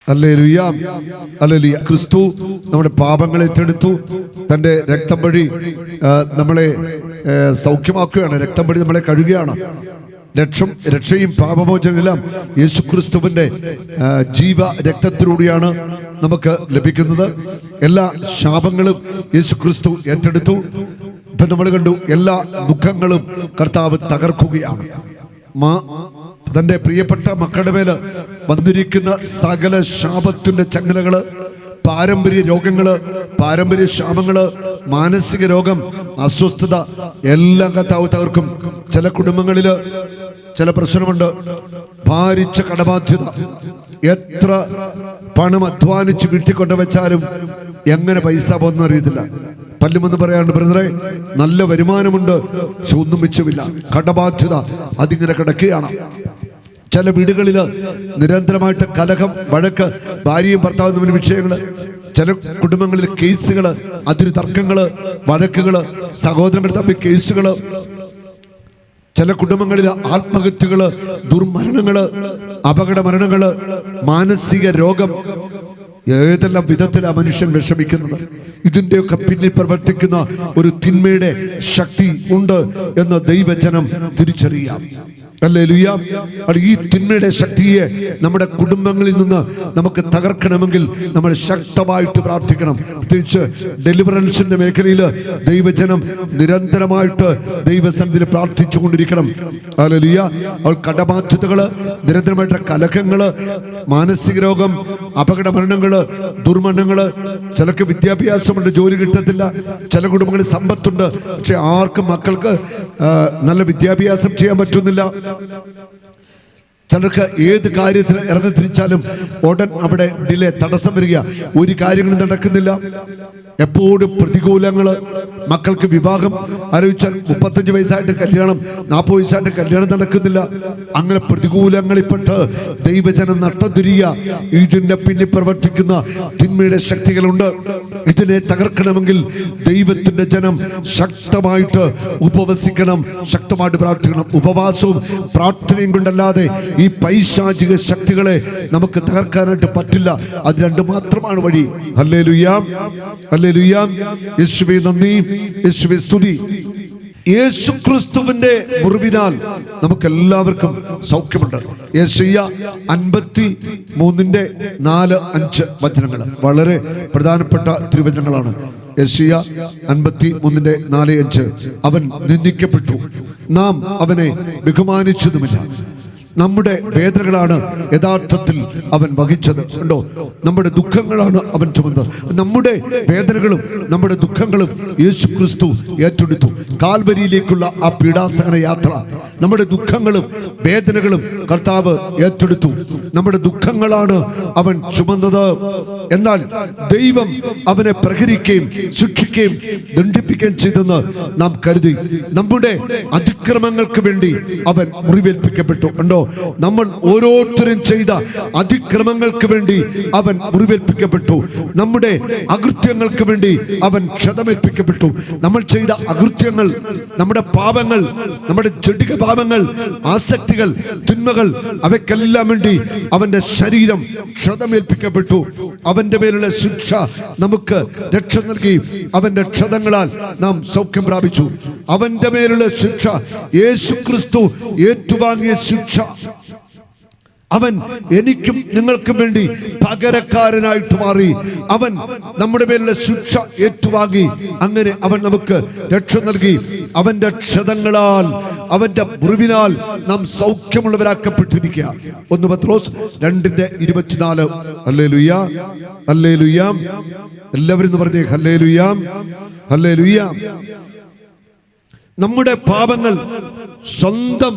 Hallelujah, hallelujah. ക്രിസ്തു നമ്മുടെ പാപങ്ങളെ ഏറ്റെടുത്തു. തൻ്റെ രക്തം വഴി നമ്മളെ സൗഖ്യമാക്കുകയാണ്. രക്തം വഴി നമ്മളെ കഴുകുകയാണ്. രക്ഷയും പാപമോചനമെല്ലാം യേശുക്രിസ്തുവിന്റെ ജീവ രക്തത്തിലൂടെയാണ് നമുക്ക് ലഭിക്കുന്നത്. എല്ലാ ശാപങ്ങളും യേശുക്രിസ്തു ഏറ്റെടുത്തു. ഇപ്പൊ നമ്മൾ കണ്ടു, എല്ലാ ദുഃഖങ്ങളും കർത്താവ് തകർക്കുകയാണ്. തന്റെ പ്രിയപ്പെട്ട മക്കളുടെ മേല് വന്നിരിക്കുന്ന സകല ശാപത്തിന്റെ ചങ്ങലകള്, പാരമ്പര്യ രോഗങ്ങള്, പാരമ്പര്യ ശാപങ്ങള്, മാനസിക രോഗം, അസ്വസ്ഥത എല്ലാം കർത്താവ് തകർക്കും. ചില കുടുംബങ്ങളില് ചില പ്രശ്നമുണ്ട്. ഭാരിച്ച കടബാധ്യത. എത്ര പണം അധ്വാനിച്ച് വീട്ടിൽ കൊണ്ടുവച്ചാലും എങ്ങനെ പൈസ പോകുന്ന അറിയത്തില്ല. പല്ലുമെന്ന് പറയാണ്ട്, ബ്രദറെ നല്ല വരുമാനമുണ്ട്, പക്ഷെ ഒന്നും മിച്ചമില്ല. കടബാധ്യത അതിങ്ങനെ കിടക്കുകയാണ്. ചില വീടുകളിൽ നിരന്തരമായിട്ട് കലഹം, വഴക്ക്, ഭാര്യയും ഭർത്താവും തമ്മിൽ വിഷയങ്ങള്. ചില കുടുംബങ്ങളിൽ കേസുകള്, അതിര് തർക്കങ്ങള്, വഴക്കുകള്, സഹോദരങ്ങൾ തമ്മിൽ കേസുകള്. ചില കുടുംബങ്ങളിൽ ആത്മഹത്യകള്, ദുർമരണങ്ങള്, അപകട മരണങ്ങള്, മാനസിക രോഗം. ഏതെല്ലാം വിധത്തിലാണ് മനുഷ്യൻ വിഷമിക്കുന്നത്. ഇതിന്റെയൊക്കെ പിന്നിൽ പ്രവർത്തിക്കുന്ന ഒരു തിന്മയുടെ ശക്തി ഉണ്ട് എന്ന് ദൈവജനം തിരിച്ചറിയാം. ഹല്ലേലൂയ. ഈ തിന്മയുടെ ശക്തിയെ നമ്മുടെ കുടുംബങ്ങളിൽ നിന്ന് നമുക്ക് തകർക്കണമെങ്കിൽ നമ്മൾ ശക്തമായിട്ട് പ്രാർത്ഥിക്കണം. പ്രത്യേകിച്ച് ഡെലിവറൻസിന്റെ മേഖലയിൽ ദൈവജനം നിരന്തരമായിട്ട് ദൈവസന്നിധിയിൽ പ്രാർത്ഥിച്ചു കൊണ്ടിരിക്കണം. ഹല്ലേലൂയ. കടബാധ്യതകള്, നിരന്തരമായിട്ട് കലഹങ്ങള്, മാനസിക രോഗം, അപകട മരണങ്ങള്, ദുർമരണങ്ങള്. ചിലർക്ക് വിദ്യാഭ്യാസമുണ്ട്, ജോലി കിട്ടത്തില്ല. ചില കുടുംബങ്ങളിൽ സമ്പത്തുണ്ട്, പക്ഷെ ആർക്കും മക്കൾക്ക് നല്ല വിദ്യാഭ്യാസം ചെയ്യാൻ പറ്റുന്നില്ല. ചിലർക്ക് ഏത് കാര്യത്തിന് ഇറങ്ങി തിരിച്ചാലും ഉടൻ അവിടെ ഡിലേ, തടസ്സം വരിക. ഒരു കാര്യങ്ങളും നടക്കുന്നില്ല. എപ്പോഴും പ്രതികൂലങ്ങള്. മക്കൾക്ക് വിവാഹം ആലോചിച്ചാൽ 35 വയസ്സായിട്ട് കല്യാണം, 40 വയസ്സായിട്ട് കല്യാണം നടക്കുന്നില്ല. അങ്ങനെ പ്രതികൂലങ്ങളിൽപ്പെട്ട് ദൈവജനം നട്ടം തിരിയുക. ഇതിന്റെ പിന്നിൽ പ്രവർത്തിക്കുന്ന തിന്മയുടെ ശക്തികളുണ്ട്. ഇതിനെ തകർക്കണമെങ്കിൽ ദൈവത്തിന്റെ ജനം ശക്തമായിട്ട് ഉപവസിക്കണം, ശക്തമായിട്ട് പ്രാർത്ഥിക്കണം. ഉപവാസവും പ്രാർത്ഥനയും കൊണ്ടല്ലാതെ ഈ പൈശാചിക ശക്തികളെ നമുക്ക് തകർക്കാനായിട്ട് പറ്റില്ല. അത് രണ്ട് മാത്രമാണ് വഴി. Hallelujah, hallelujah. യേശുവേ നന്ദി, യേശുവേ സ്തുതി. യേശുക്രിസ്തുവിന്റെ മുറിവിനാൽ നമുക്ക് എല്ലാവർക്കും സൗഖ്യമുണ്ട്. യെശയ്യാ 53:4-5 വചനങ്ങൾ വളരെ പ്രധാനപ്പെട്ട തിരുവചനങ്ങളാണ്. യെശയ്യാ 53:4-5. അവൻ നിന്ദിക്കപ്പെട്ടു, നാം അവനെ ബഹുമാനിച്ചതുമില്ല. നമ്മുടെ വേദനകളാണ് യഥാർത്ഥത്തിൽ അവൻ വഹിച്ചത്. കണ്ടോ, നമ്മുടെ ദുഃഖങ്ങളാണ് അവൻ ചുമന്നത്. നമ്മുടെ വേദനകളും നമ്മുടെ ദുഃഖങ്ങളും യേശുക്രിസ്തു ഏറ്റെടുത്തു. കാൽവരിയിലേക്കുള്ള ആ പീഡാസഹന യാത്ര, നമ്മുടെ ദുഃഖങ്ങളും വേദനകളും കർത്താവ് ഏറ്റെടുത്തു. നമ്മുടെ ദുഃഖങ്ങളാണ് അവൻ ചുമന്നത്. എന്നാൽ ദൈവം അവനെ പ്രഹരിക്കുകയും ശിക്ഷിക്കുകയും ദണ്ഡിപ്പിക്കുകയും ചെയ്തെന്ന് നാം കരുതി. നമ്മുടെ അതിക്രമങ്ങൾക്ക് വേണ്ടി അവൻ മുറിവേൽപ്പിക്കപ്പെട്ടു. കണ്ടോ, നമ്മൾ ഓരോരുത്തരും ചെയ്ത അതിക്രമങ്ങൾക്ക് വേണ്ടി അവൻ മുറിവേൽപ്പിക്കപ്പെട്ടു. നമ്മുടെ അകൃത്യങ്ങൾക്ക് വേണ്ടി അവൻ ക്ഷതമേൽപ്പിക്കപ്പെട്ടു. നമ്മൾ ചെയ്ത അകൃത്യങ്ങൾ, നമ്മുടെ പാപങ്ങൾ, നമ്മുടെ ജഡിക പാപങ്ങൾ, ആസക്തികൾ, തിന്മകൾ, അവയ്ക്കെല്ലാം വേണ്ടി അവന്റെ ശരീരം ക്ഷതമേൽപ്പിക്കപ്പെട്ടു. അവന്റെ മേലുള്ള ശിക്ഷ നമുക്ക് രക്ഷ നൽകി. അവന്റെ ക്ഷതങ്ങളാൽ നാം സൗഖ്യം പ്രാപിച്ചു. അവന്റെ മേലുള്ള ശിക്ഷ, യേശുക്രിസ്തു ഏറ്റുവാങ്ങിയ ശിക്ഷ, അവൻ എനിക്കും നിങ്ങൾക്കും വേണ്ടി പകരക്കാരനായിട്ട് മാറി. അവൻ നമ്മുടെ മേലുള്ള ശിക്ഷ ഏറ്റുവാങ്ങി. അങ്ങനെ അവൻ നമുക്ക് രക്ഷ നൽകി. അവന്റെ ക്ഷതങ്ങളാൽ, അവന്റെ മുറിവിനാൽ നാം സൗഖ്യമുള്ളവരാക്കപ്പെട്ടിരിക്കുക. 1 പത്രോസ് 2:24. Hallelujah, hallelujah. എല്ലാവരും പറഞ്ഞേ ഹല്ലേലൂയ, ഹല്ലേലൂയ. നമ്മുടെ പാപങ്ങൾ സ്വന്തം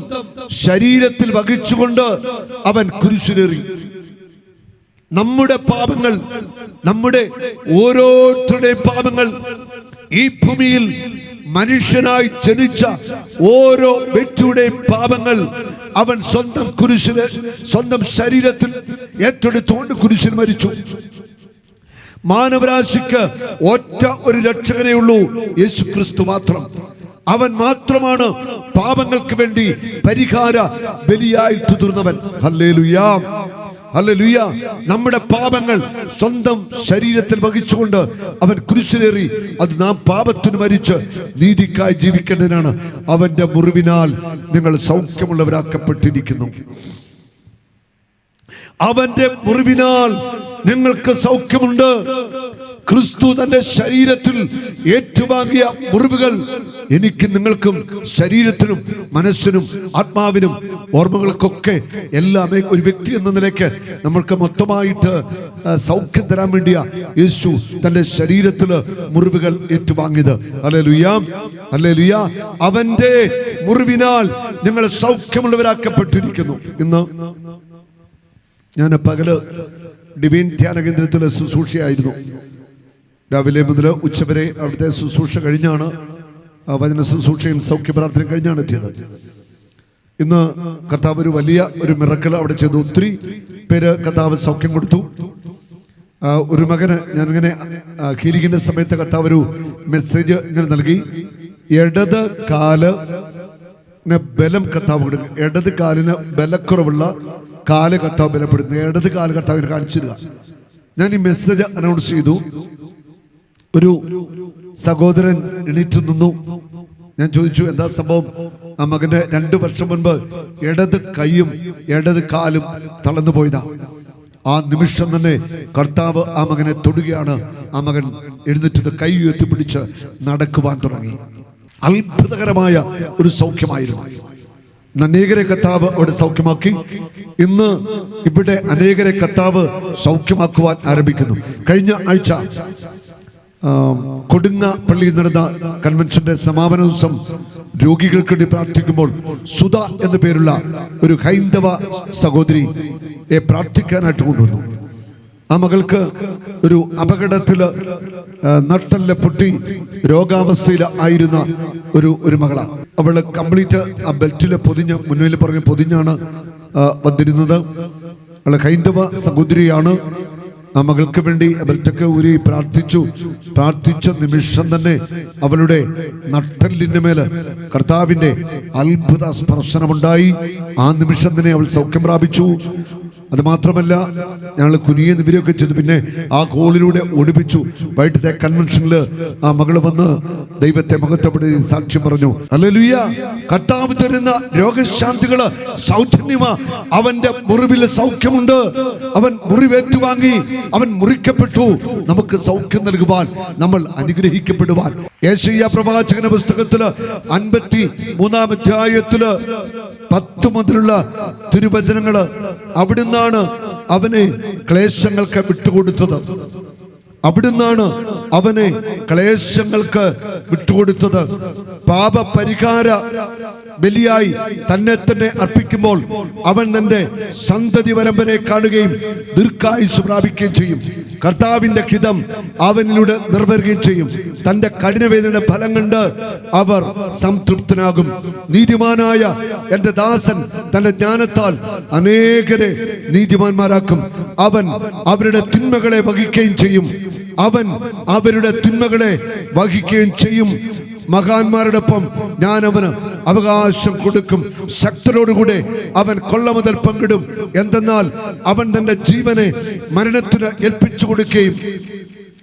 ശരീരത്തിൽ വഹിച്ചുകൊണ്ട് അവൻ കുരിശിലേറി. നമ്മുടെ പാപങ്ങൾ, നമ്മുടെ ഓരോരുത്തരുടെയും പാപങ്ങൾ, ഈ ഭൂമിയിൽ മനുഷ്യനായി ജനിച്ച ഓരോ വ്യക്തിയുടെയും പാപങ്ങൾ അവൻ സ്വന്തം കുരിശില്, സ്വന്തം ശരീരത്തിൽ ഏറ്റെടുത്തുകൊണ്ട് കുരിശിൽ മരിച്ചു. മാനവരാശിക്ക് ഒറ്റ ഒരു രക്ഷകനേ ഉള്ളൂ, യേശുക്രിസ്തു മാത്രം. അവൻ മാത്രമാണ് പാപങ്ങൾക്ക് വേണ്ടി പരിഹാര ബലിയായിട്ട് തീർന്നവൻ. Hallelujah, hallelujah. നമ്മുടെ പാപങ്ങൾ സ്വന്തം ശരീരത്തിൽ വഹിച്ചുകൊണ്ട് അവൻ കുരിശിലേറി, അത് നാം പാപത്തിന് മരിച്ച് നീതിക്കായി ജീവിക്കേണ്ടതിനാണ്. അവന്റെ മുറിവിനാൽ നിങ്ങൾ സൗഖ്യമുള്ളവരാക്കപ്പെട്ടിരിക്കുന്നു. അവന്റെ മുറിവിനാൽ നിങ്ങൾക്ക് സൗഖ്യമുണ്ട്. ക്രിസ്തു തന്റെ ശരീരത്തിൽ ഏറ്റുവാങ്ങിയ മുറിവുകൾ എനിക്കും നിങ്ങൾക്കും, ശരീരത്തിനും മനസ്സിനും ആത്മാവിനും ഓർമ്മകൾക്കൊക്കെ എല്ലാമേ ഒരു വ്യക്തി എന്ന നിലയ്ക്ക് നമ്മൾക്ക് മൊത്തമായിട്ട് സൗഖ്യം തരാൻ വേണ്ടിയാ യേശു തന്റെ ശരീരത്തിൽ മുറിവുകൾ ഏറ്റുവാങ്ങിയത്. Hallelujah, hallelujah. അവന്റെ മുറിവിനാൽ നിങ്ങൾ സൗഖ്യമുള്ളവരാക്കപ്പെട്ടിരിക്കുന്നു. ഇന്ന് ഞാൻ പകല് ഡിവൈൻ ധ്യാന കേന്ദ്രത്തിലെ ശുശ്രൂഷയായിരുന്നു. രാവിലെ മുതൽ ഉച്ചവരെ അവിടുത്തെ ശുശ്രൂഷ കഴിഞ്ഞാണ്, വചന ശുശ്രൂഷയും സൗഖ്യ പ്രാർത്ഥനയും കഴിഞ്ഞാണ് എത്തിയത്. ഇന്ന് കർത്താവ് ഒരു വലിയ ഒരു മിറക്കിൾ അവിടെ ചെയ്തു. ഒത്തിരി പേര് കർത്താവ് സൗഖ്യം കൊടുത്തു. ഒരു മകന് ഞാനിങ്ങനെ ഹീലിങ്ങിന്റെ സമയത്ത് കർത്താവ് ഒരു മെസ്സേജ് ഇങ്ങനെ നൽകി. ഇടത് കാലിന് ബലം കർത്താവ് കൊടുക്കും. ഇടത് കാലിന് ബലക്കുറവുള്ള കാല് കർത്താവ് ബലപ്പെടുന്നു. ഇടത് കാല് കർത്താവിന് കാണിച്ചിരുക. ഞാൻ ഈ മെസ്സേജ് അനൗൺസ് ചെയ്തു. ഒരു സഹോദരൻ എണീറ്റ് നിന്നു. ഞാൻ ചോദിച്ചു എന്താ സംഭവം? ആ മകന്റെ 2 വർഷം മുൻപ് ഇടത് കൈയും ഇടത് കാലും തളർന്നു പോയതാ. ആ നിമിഷം തന്നെ കർത്താവ് ആ മകനെ തൊടുകയാണ്. ആ മകൻ എഴുന്നേറ്റ് കൈ ഉയർത്തിപ്പിടിച്ച് നടക്കുവാൻ തുടങ്ങി. അത്ഭുതകരമായ ഒരു സൗഖ്യമായിരുന്നു. അനേകരെ കർത്താവ് അവിടെ സൗഖ്യമാക്കി. ഇന്ന് ഇവിടെ അനേകരെ കർത്താവ് സൗഖ്യമാക്കുവാൻ ആരംഭിക്കുന്നു. കഴിഞ്ഞ ആഴ്ച കൊടുങ്ങ പള്ളിയിൽ നടന്ന കൺവെൻഷന്റെ സമാപന ദിവസം രോഗികൾക്ക് വേണ്ടി പ്രാർത്ഥിക്കുമ്പോൾ സുധ എന്നു പേരുള്ള ഒരു ഹൈന്ദവ സഹോദരിയെ പ്രാർത്ഥിക്കാനായിട്ട് കൊണ്ടുവന്നു. ആ മകൾക്ക് ഒരു അപകടത്തില് നട്ടെല്ല് പൊട്ടി രോഗാവസ്ഥയിൽ ആയിരുന്ന ഒരു മകളാണ്. അവള് കംപ്ലീറ്റ് ആ ബെൽറ്റില് പൊതിഞ്ഞ്, മുന്നിൽ പറഞ്ഞ് പൊതിഞ്ഞാണ് വന്നിരുന്നത്. അവള് ഹൈന്ദവ സഹോദരിയാണ്. ആ മകൾക്ക് വേണ്ടി ബെൽറ്റൊക്കെ ഊരി പ്രാർത്ഥിച്ച നിമിഷം തന്നെ അവളുടെ നട്ടെല്ലിന്റെ മേല് കർത്താവിന്റെ അത്ഭുത സ്പർശനമുണ്ടായി. ആ നിമിഷം തന്നെ അവൾ സൗഖ്യം പ്രാപിച്ചു. അത് മാത്രമല്ല, ഞങ്ങൾ കുനിയെ നിവരൊക്കെ ചെയ്തു. പിന്നെ ആ കോളിലൂടെ ഓടിപ്പിച്ചു. വൈകിട്ടത്തെ കൺവെൻഷനില് ആ മകള് വന്ന് ദൈവത്തെ മഹത്വപ്പെടുത്തി സാക്ഷ്യം പറഞ്ഞു. ഹല്ലേലൂയ. കർത്താവ് തരുന്ന രോഗശാന്തികള് സൗജന്യമാ. അവന്റെ മുറിവിൽ സൗഖ്യമുണ്ട്. അവൻ മുറിവേറ്റുവാങ്ങി, അവൻ മുറിക്കപ്പെട്ടു നമുക്ക് സൗഖ്യം നൽകുവാൻ, നമ്മൾ അനുഗ്രഹിക്കപ്പെടുവാൻ. യെശയ്യാ പ്രവാചകന്റെ പുസ്തകത്തില് 53-ാം അധ്യായത്തില് 10 മുതലുള്ള തിരുവചനങ്ങള്, അവിടുന്നാണ് അവനെ ക്ലേശങ്ങൾക്ക് വിട്ടുകൊടുത്തത്. അവിടുന്നാണ് അവനെ ക്ലേശങ്ങൾക്ക് വിട്ടുകൊടുത്തത്. പാപപരിഹാര ബലിയായി തന്നെ തന്നെ അർപ്പിക്കുമ്പോൾ അവൻ തന്റെ സന്തതി പരമ്പരയെ കാണുകയും ദീർഘായുസ് പ്രാപിക്കുകയും ചെയ്യും. കർത്താവിന്റെ ഹിതം അവനിലൂടെ നിർവഹിക്കുകയും ചെയ്യും. തന്റെ കഠിനവേദനയുടെ ഫലം കണ്ട് അവർ സംതൃപ്തനാകും. നീതിമാനായ എന്റെ ദാസൻ തന്റെ ജ്ഞാനത്താൽ അനേകരെ നീതിമാന്മാരാക്കും. അവൻ അവരുടെ തിന്മകളെ വഹിക്കുകയും ചെയ്യും. അവൻ അവരുടെ തിന്മകളെ വഹിക്കുകയും ചെയ്യും. മഹാന്മാരോടൊപ്പം ഞാൻ അവന് അവകാശം കൊടുക്കും. ശക്തരോടുകൂടെ അവൻ കൊള്ള മുതൽ പങ്കിടും. എന്തെന്നാൽ അവൻ തന്റെ ജീവനെ മരണത്തിന് ഏൽപ്പിച്ചു കൊടുക്കുകയും,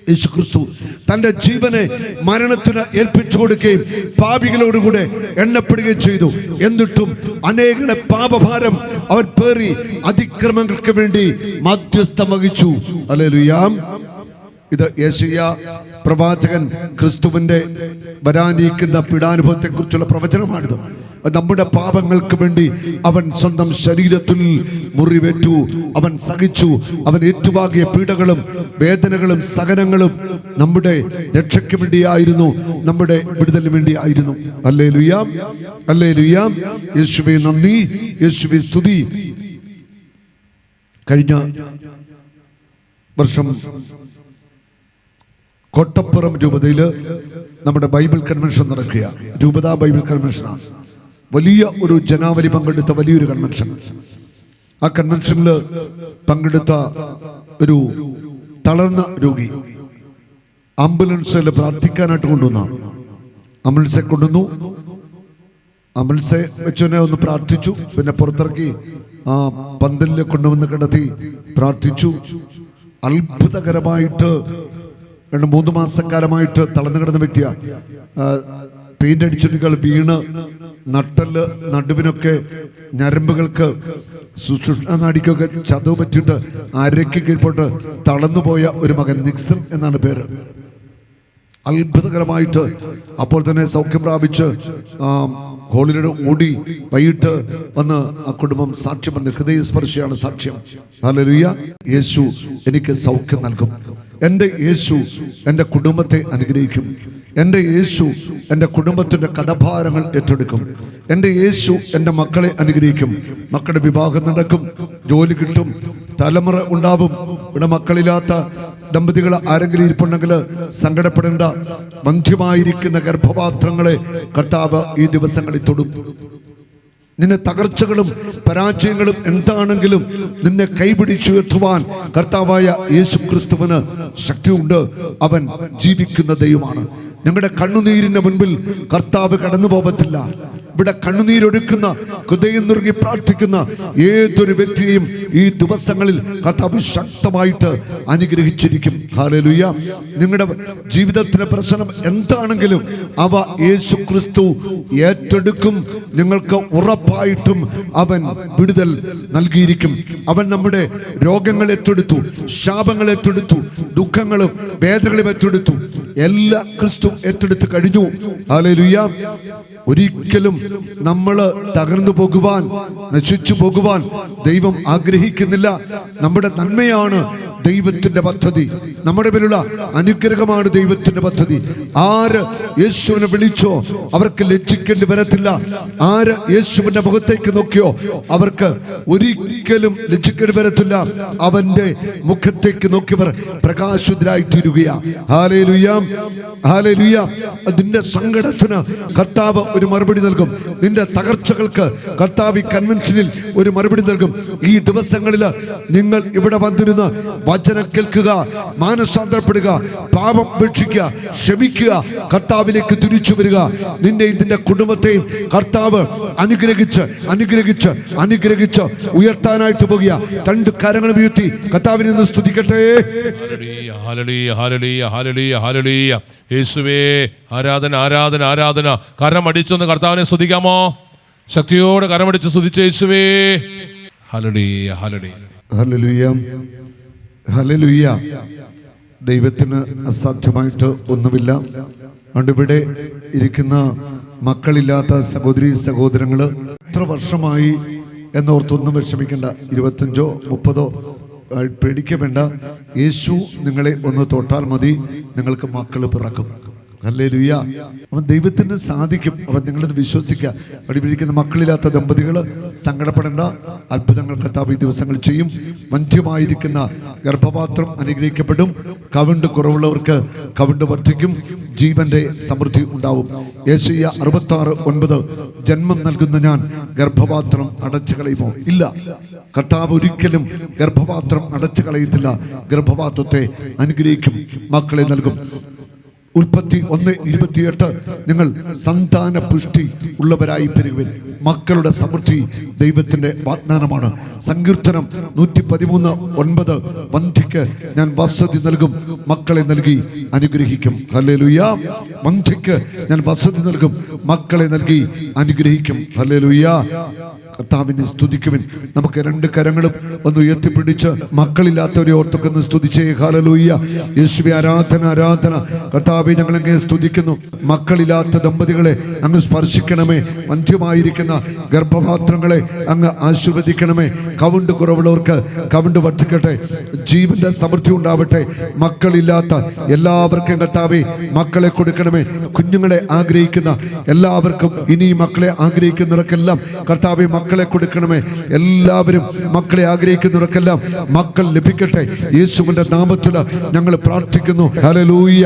യേശുക്രിസ്തു തന്റെ ജീവനെ മരണത്തിന് ഏൽപ്പിച്ചു കൊടുക്കുകയും പാപികളോടുകൂടെ എണ്ണപ്പെടുകയും ചെയ്തു. എന്നിട്ടും അനേകരുടെ പാപഭാരം അവൻ പേറി അതിക്രമങ്ങൾക്ക് വേണ്ടി മധ്യസ്ഥം വഹിച്ചു. ഹല്ലേലൂയ. ഇത് യെശയ്യാ പ്രവാചകൻ ക്രിസ്തുവിന്റെ വരാനിരിക്കുന്ന പീഡാനുഭവത്തെ കുറിച്ചുള്ള പ്രവചനമാണിത്. നമ്മുടെ പാപങ്ങൾക്ക് വേണ്ടി അവൻ സ്വന്തം ശരീരത്തിൽ മുറിവേറ്റു, അവൻ സഹിച്ചു. അവൻ ഏറ്റുവാങ്ങിയ പീഡകളും വേദനകളും സഹനങ്ങളും നമ്മുടെ രക്ഷയ്ക്ക് വേണ്ടിയായിരുന്നു, നമ്മുടെ വിടുതലിന് വേണ്ടിയായിരുന്നു. Hallelujah, hallelujah. യേശുവേ നന്ദി, യേശുവേ സ്തുതി. കഴിഞ്ഞ വർഷം കോട്ടപ്പുറം രൂപതയില് നമ്മുടെ ബൈബിൾ കൺവെൻഷൻ നടക്കുക. രൂപതാ ബൈബിൾ കൺവെൻഷനാണ്. വലിയ ഒരു ജനാവലി പങ്കെടുത്ത വലിയൊരു കൺവെൻഷൻ. ആ കൺവെൻഷനിൽ പങ്കെടുത്ത ഒരു തളർന്ന രോഗി ആംബുലൻസിൽ പ്രാർത്ഥിക്കാനായിട്ട് കൊണ്ടുവന്ന ആംബുലൻസെ കൊണ്ടുവന്നു. ആംബുലൻസെ വെച്ചവനെ ഒന്ന് പ്രാർത്ഥിച്ചു. പിന്നെ പുറത്തിറക്കി ആ പന്തലിൽ കൊണ്ടുവന്ന് കിടത്തി പ്രാർത്ഥിച്ചു. അത്ഭുതകരമായിട്ട് 2-3 മാസക്കാലമായിട്ട് തളർന്നു കിടന്ന വ്യക്തിയാ. പെയിന്റ് അടിച്ചുകൾ വീണ് നട്ടല് നടുവിനൊക്കെ ഞരമ്പുകൾക്ക് സുഷുമ്നാടിക്കൊക്കെ ചതവ് പറ്റിയിട്ട് അരയ്ക്ക് കീഴ്പോട്ട് തളർന്നുപോയ ഒരു മകൻ, നിക്സൺ എന്നാണ് പേര്. അത്ഭുതകരമായിട്ട് അപ്പോൾ തന്നെ സൗഖ്യം പ്രാപിച്ച് ഹോളിലൂടെ ഓടി വൈകിട്ട് വന്ന് ആ കുടുംബം സാക്ഷ്യം പറഞ്ഞു. ഹൃദയസ്പർശിയാണ് സാക്ഷ്യം. ഹല്ലേലൂയ. യേശു എനിക്ക് സൗഖ്യം നൽകും. എൻ്റെ യേശു എൻ്റെ കുടുംബത്തെ അനുഗ്രഹിക്കും. എൻ്റെ യേശു എൻ്റെ കുടുംബത്തിൻ്റെ കടഭാരങ്ങൾ ഏറ്റെടുക്കും. എൻ്റെ യേശു എൻ്റെ മക്കളെ അനുഗ്രഹിക്കും. മക്കളുടെ വിവാഹം നടക്കും, ജോലി കിട്ടും, തലമുറ ഉണ്ടാവും. ഇവിടെ മക്കളില്ലാത്ത ദമ്പതികൾ ആരെങ്കിലും ഇരിപ്പുണ്ടെങ്കിൽ സങ്കടപ്പെടേണ്ട. വന്ധ്യമായിരിക്കുന്ന ഗർഭപാത്രങ്ങളെ കർത്താവ് ഈ ദിവസങ്ങളിൽ തൊടും. നിന്നെ തകർച്ചകളും പരാജയങ്ങളും എന്താണെങ്കിലും നിന്നെ കൈപിടിച്ചുയർത്തുവാൻ കർത്താവായ യേശു ക്രിസ്തുവിന് ശക്തിയുണ്ട്. അവൻ ജീവിക്കുന്ന ദൈവമാണ്. ഞങ്ങളുടെ കണ്ണുനീരിന്റെ മുൻപിൽ കർത്താവ് കടന്നു പോകത്തില്ല. ഇവിടെ കണ്ണുനീരൊഴുക്കുന്ന, ഹൃദയം നുറുങ്ങി പ്രാർത്ഥിക്കുന്ന ഏതൊരു വ്യക്തിയെയും ഈ ദിവസങ്ങളിൽ കർത്താവ് ശക്തമായിട്ട് അനുഗ്രഹിച്ചിരിക്കും. ഹല്ലേലൂയ. നിങ്ങളുടെ ജീവിതത്തിന്റെ പ്രശ്നം എന്താണെങ്കിലും അവ യേശു ക്രിസ്തു ഏറ്റെടുക്കും. നിങ്ങൾക്ക് ഉറപ്പായിട്ടും അവൻ വിടുതൽ നൽകിയിരിക്കും. അവൻ നമ്മുടെ രോഗങ്ങൾ ഏറ്റെടുത്തു, ശാപങ്ങൾ ഏറ്റെടുത്തു, ദുഃഖങ്ങളും വേദനകളും ഏറ്റെടുത്തു. എല്ലാ ക്രിസ്തു ഏറ്റെടുത്ത് കഴിഞ്ഞു. ഹല്ലേലൂയ. ഒരിക്കലും നമ്മൾ തകർന്നു പോകുവാൻ, നശിച്ചു പോകുവാൻ ദൈവം ആഗ്രഹിക്കുന്നില്ല. നമ്മുടെ നന്മയാണ് ദൈവത്തിന്റെ പദ്ധതി. നമ്മുടെ പേരുള്ള അനുഗ്രഹമാണ് ദൈവത്തിന്റെ പദ്ധതി. ആര് യേശുവിനെ വിളിച്ചോ അവർക്ക് ലജ്ജിക്കേണ്ടി വരത്തില്ല. ആര് യേശുവിന്റെ മുഖത്തേക്ക് നോക്കിയോ അവർക്ക് ഒരിക്കലും ലജ്ജിക്കേണ്ടി വരത്തില്ല. അവന്റെ മുഖത്തേക്ക് നോക്കിയവർ പ്രകാശിതരായി തീരുകയാ. Hallelujah, hallelujah. നിന്റെ സങ്കടത്തിന് കർത്താവ് ഒരു മറുപടി നൽകും. നിന്റെ തകർച്ചകൾക്ക് കർത്താവ് ഈ കൺവെൻഷനിൽ ഒരു മറുപടി നൽകും. ഈ ദിവസങ്ങളിൽ നിങ്ങൾ ഇവിടെ വന്നിരുന്ന് വചനം കേൾക്കുക, മാനസാന്തരപ്പെടുക, പാപം ഉപേക്ഷിക്കുക, ക്ഷമിക്കുക, കർത്താവിലേക്ക് തിരിച്ചു വരിക. നിന്റെ കുടുംബത്തെയും കർത്താവ് അനുഗ്രഹിച്ച് അനുഗ്രഹിച്ച് അനുഗ്രഹിച്ച് ഉയർത്താനായിട്ട് പോകുക. 2 കരങ്ങളും ഉയർത്തി കർത്താവിനെ ഒന്ന് സ്തുതിക്കട്ടെ. യേശുവേ, ആരാധന ആരാധന ആരാധന. കരമടിച്ചൊന്ന് കർത്താവിനെ സ്തുതിക്കാമോ? ശക്തിയോടെ കരമടിച്ച് സ്തുതിച്ച യേശുവേ. Hallelujah, hallelujah, hallelujah, hallelujah. ദൈവത്തിന് അസാധ്യമായിട്ട് ഒന്നുമില്ല. അതുകൊണ്ട് ഇവിടെ ഇരിക്കുന്ന മക്കളില്ലാത്ത സഹോദരി സഹോദരങ്ങള് എത്ര വർഷമായി എന്നോർത്തൊന്നും വിഷമിക്കേണ്ട. 25 30 പേടിക്കവേണ്ട. യേശു നിങ്ങളെ ഒന്ന് തൊട്ടാൽ മതി, നിങ്ങൾക്ക് മക്കൾ പിറക്കും. ഹല്ലേലൂയ. അവൻ ദൈവത്തിന് സാധിക്കും. അവൻ നിങ്ങളത് വിശ്വസിക്കുക. പഠിപ്പിക്കുന്ന മക്കളില്ലാത്ത ദമ്പതികൾ സങ്കടപ്പെടേണ്ട. അത്ഭുതങ്ങൾ കർത്താവ് ഈ ദിവസങ്ങൾ ചെയ്യും. വന്ധ്യമായിരിക്കുന്ന ഗർഭപാത്രം അനുഗ്രഹിക്കപ്പെടും. കവിണ്ട് കുറവുള്ളവർക്ക് കവിണ്ട് വർദ്ധിക്കും. ജീവന്റെ സമൃദ്ധി ഉണ്ടാവും. യെശയ്യാ 66:9 ജന്മം നൽകുന്ന ഞാൻ ഗർഭപാത്രം അടച്ചു കളയുമോ? ഇല്ല. കർത്താവ് ഒരിക്കലും ഗർഭപാത്രം അടച്ചു കളയത്തില്ല. ഗർഭപാത്രത്തെ അനുഗ്രഹിക്കും, മക്കളെ നൽകും. ഉൽപ്പത്തി 1:28 നിങ്ങൾ സന്താന പുഷ്ടി ഉള്ളവരായി പെരുകുവിൻ. മക്കളുടെ സമൃദ്ധി ദൈവത്തിന്റെ വാഗ്ദാനമാണ്. സങ്കീർത്തനം 113:9 വന്ധ്യയ്ക്ക് ഞാൻ വസതി നൽകും, മക്കളെ നൽകി അനുഗ്രഹിക്കും. ഹല്ലേലൂയ. വന്ധ്യയ്ക്ക് ഞാൻ വസതി നൽകും, മക്കളെ നൽകി അനുഗ്രഹിക്കും. ഹല്ലേലൂയ. കർത്താവിനെ സ്തുതിക്കുവിൻ. നമുക്ക് 2 കരങ്ങളും ഒന്ന് ഉയർത്തിപ്പിടിച്ച് മക്കളില്ലാത്തവരെ ഓർത്തൊക്കെ ഒന്ന് സ്തുതിച്ചേ. ഹല്ലേലൂയ. യേശുവേ, ആരാധന ആരാധന. കർത്താവെ, ഞങ്ങളങ്ങേ സ്തുതിക്കുന്നു. മക്കളില്ലാത്ത ദമ്പതികളെ അങ്ങ് സ്പർശിക്കണമേ. വന്ധ്യമായിരിക്കുന്ന ഗർഭപാത്രങ്ങളെ അങ്ങ് ആശീർവദിക്കണമേ. കവിണ്ട് കുറവുള്ളവർക്ക് കവിണ്ട് വർദ്ധിക്കട്ടെ, ജീവന്റെ സമൃദ്ധി ഉണ്ടാവട്ടെ. മക്കളില്ലാത്ത എല്ലാവർക്കും കർത്താവെ മക്കളെ കൊടുക്കണമേ. കുഞ്ഞുങ്ങളെ ആഗ്രഹിക്കുന്ന എല്ലാവർക്കും, ഇനി മക്കളെ ആഗ്രഹിക്കുന്നവർക്കെല്ലാം കർത്താവെ മക്കളെ കൊടുക്കണമേ. എല്ലാവരും മക്കളെ ആഗ്രഹിക്കുന്നവർക്കെല്ലാം മക്കൾ ലഭിക്കട്ടെ. യേശുവിന്റെ നാമത്തിൽ ഞങ്ങൾ പ്രാർത്ഥിക്കുന്നു. ഹല്ലേലൂയ.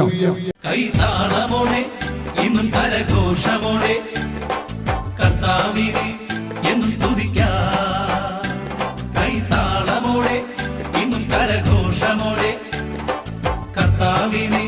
കൈതാളമോടെ ഇന്നും കരഘോഷമോടെ കർത്താവിനെ എന്നും സ്തുതിക്കാം. കൈതാളമോടെ ഇന്നും കരഘോഷമോടെ കർത്താവിനെ